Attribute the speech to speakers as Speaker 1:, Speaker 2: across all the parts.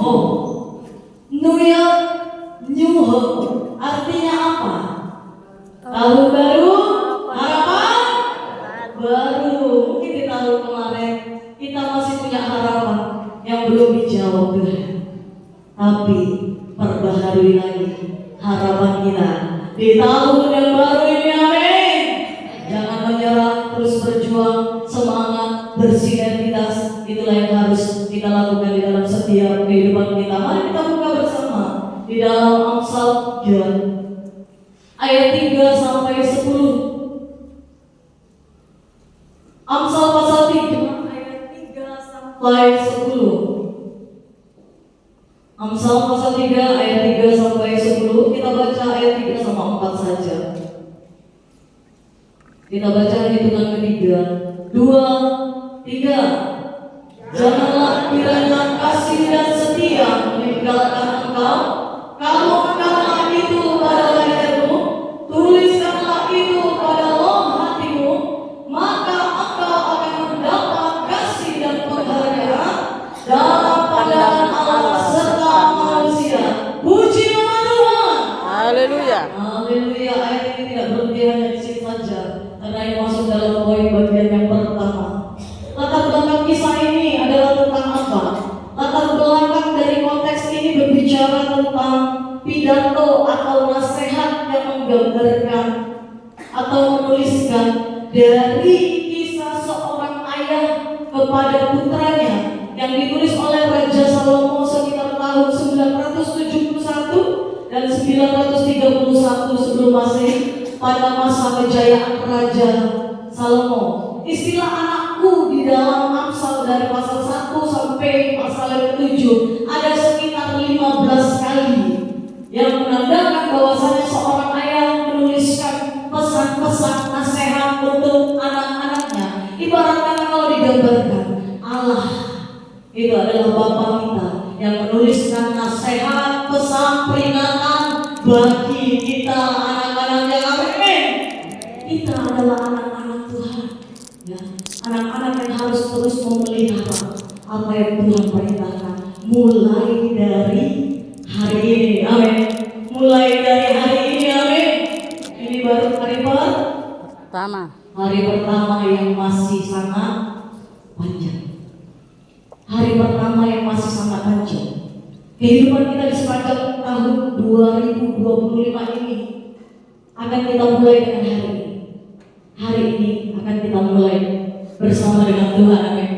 Speaker 1: hope. New Year, new hope. Artinya apa? Tahun baru, harapan baru. Mungkin di tahun kemarin kita masih punya harapan yang belum dijawab Tuhan. Tapi perbaharui lagi harapan kita di tahun yang baru ini, amin. Jangan menyerah, terus berjuang, semangat, bersinergitas. Itulah yang harus kita lakukan di dalam setiap kehidupan kita. Mari kita buka bersama di dalam Amsal ayat 3 sampai 10. Amsal pasal 3 ayat 3 sampai 10. Amsal pasal 3 ayat 3 sampai 10. Kita baca ayat 3 sama 4 saja. Kita baca hitungan ketiga. 2, 3. Janganlah kiranya kasih dan setia meninggalkan engkau. Kalungkanlah itu pada lehermu, tuliskanlah itu pada loh hatimu, maka engkau akan mendapat kasih dan penghargaan dalam pandangan Allah serta manusia. Puji nama Tuhan.
Speaker 2: Haleluya.
Speaker 1: Haleluya. Ayat ini tidak berhenti hanya di sini saja, karena ini masuk dalam poin bagian yang pertama. Latar belakang kisah ini adalah tentang apa? Latar belakang dari konteks ini berbicara tentang pidato atau nasihat yang menggambarkan atau menuliskan dari kisah seorang ayah kepada putranya yang ditulis oleh Raja Salomo sekitar tahun 971 dan 931 sebelum Masehi, pada masa kejayaan Raja Salomo. Istilah anakku di dalam Amsal dari pasal 1 sampai pasal yang ke-7 ada sekitar 15 kali, yang menandakan bahwasanya seorang ayah menuliskan pesan-pesan nasihat untuk anak-anaknya. Ibarat kata kalau digambarkan, Allah itu adalah Bapa kita yang menuliskan nasihat, pesan, peringatan bagi kita anak-anaknya. Amin. Kita adalah anak-anak Tuhan, ya, anak-anak yang harus terus memelihara apa yang Tuhan perintahkan, mulai dari hari ini. Amin. Mulai dari hari ini. Amin. Ini baru hari pertama. Hari pertama yang masih sangat panjang. Hari pertama yang masih sangat panjang. Kehidupan kita di sepanjang tahun 2025 ini akan kita mulai dengan hari ini. Hari ini akan kita mulai bersama dengan Tuhan. Amin.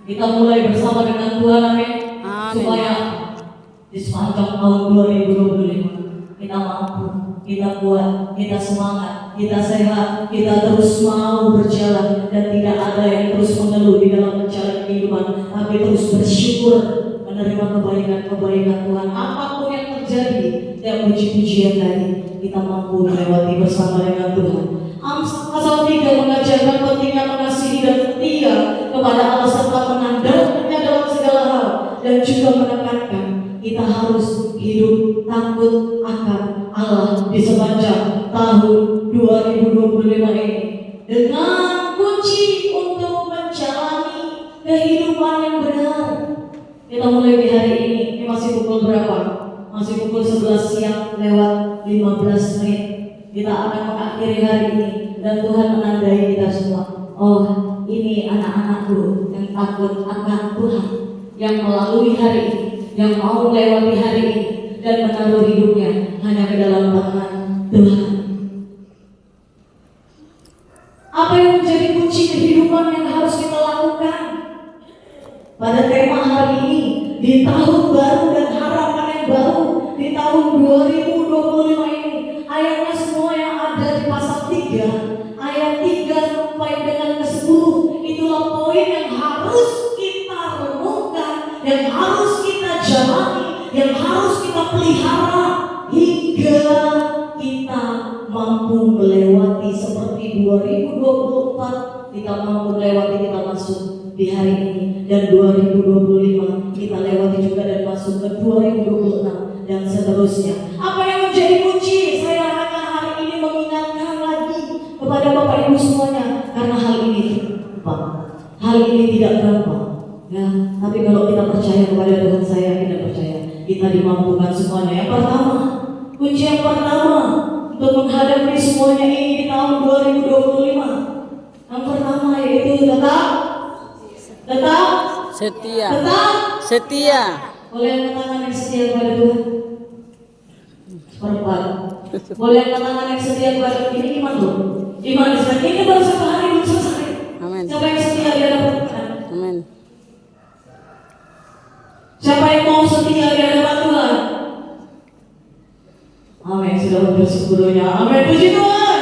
Speaker 1: Kita mulai bersama dengan Tuhan. Amin. Supaya di sepanjang tahun 2025 kita mampu, kita kuat, kita semangat, kita sehat, kita terus mau berjalan dan tidak ada yang terus mengeluh di dalam menjalani kehidupan, tapi terus bersyukur menerima kebaikan-kebaikan Tuhan. Apapun yang terjadi, yang puji-pujian tadi, kita mampu melewati bersama dengan Tuhan. Amsal pasal 3 mengajarkan pentingnya mengasihi dan setia kepada Allah serta mengandalkannya dalam segala hal, dan juga menekankan kita harus hidup takut akan Allah di sepanjang tahun 2025 ini dengan kunci untuk menjalani kehidupan yang benar. Kita mulai di hari ini. Ini masih pukul berapa? Masih pukul 11 siang lewat 15 menit. Kita akan mengakhiri hari ini dan Tuhan menandai kita semua. Oh, ini anak-anakku yang takut akan Tuhan, yang melalui hari ini, yang mau melewati hari ini dan menaruh hidupnya hanya ke dalam tangan Tuhan. Apa yang menjadi kunci kehidupan yang harus kita lakukan pada tema hari ini, di tahun baru dan harapan yang baru di tahun 2025 ini? Ayatnya semua yang ada di pasal 3 ayat 3 sampai dengan ke-10. Itulah poin yang harus kita renungkan, yang harus kita jalani, yang harus kita pelihara hingga kita mampu melewati seperti 2024 kita mampu melewati, kita masuk di hari ini, dan 2025 kita lewati juga dan masuk ke 2026 dan seterusnya. Apa yang menjadi kunci? Saya hanya hari ini mengingatkan lagi kepada Bapak Ibu semuanya, karena hal ini tidak gampang, ya. Tapi kalau kita percaya kepada Tuhan, saya tidak percaya kita dimampukan semuanya. Yang pertama, kunci yang pertama untuk menghadapi semuanya ini di tahun 2025. Yang pertama yaitu tetap
Speaker 2: Setia.
Speaker 1: tetap
Speaker 2: Setia.
Speaker 1: boleh angkat tangan yang setia kepada Tuhan. Perempuan, boleh angkat tangan yang setia kepada ini iman loh. Iman ini baru satu hari belum selesai.
Speaker 2: Amin.
Speaker 1: Siapa yang setia di hadapan Tuhan?
Speaker 2: Amin.
Speaker 1: Siapa yang mau setia di hadapan Tuhan? Amin. Sudah bersyukurnya. Amin. Puji Tuhan.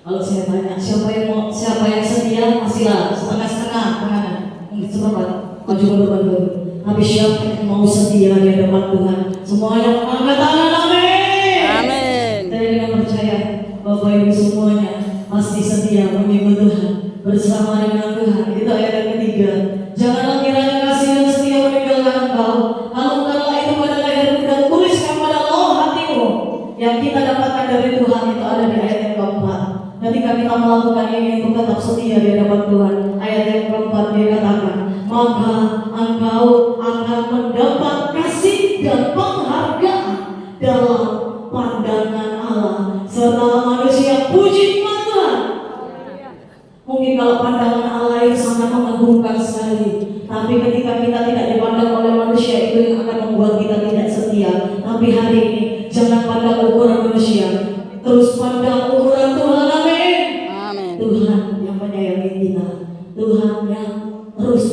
Speaker 1: Kalau saya tanya siapa yang setia, masihlah setengah-setengah tangan. Seperempat. Maju mundur. Habis siapa yang mau setia di hadapan Tuhan? Semuanya angkat tangan. Amin.
Speaker 2: Amin.
Speaker 1: Saya dengan percaya Bapak Ibu semuanya pasti setia mengikut Tuhan, bersama dengan Tuhan. Itu ayat yang ketiga. Janganlah kiranya kasih dan setia meninggalkan engkau. Kalau engkau itu pada lehermu dan tuliskan pada loh hatimu. Yang kita dapatkan dari Tuhan itu ada di ayat yang keempat. Ketika kita melakukan ini untuk tetap setia di hadapan Tuhan, ayat yang keempat dia katakan, maka engkau akan mendapat kasih dan penghargaan dalam pandangan Allah serta manusia. Puji Tuhan. Mungkin kalau pandangan Allah itu sangat mengagumkan sekali, tapi ketika kita tidak dipandang oleh manusia, itu yang akan membuat kita tidak setia. Tapi hari ini jangan pandang ukuran manusia, terus pandang ukuran Tuhan. Amin.
Speaker 2: Amin.
Speaker 1: Tuhan yang menyayangi kita, Tuhan yang terus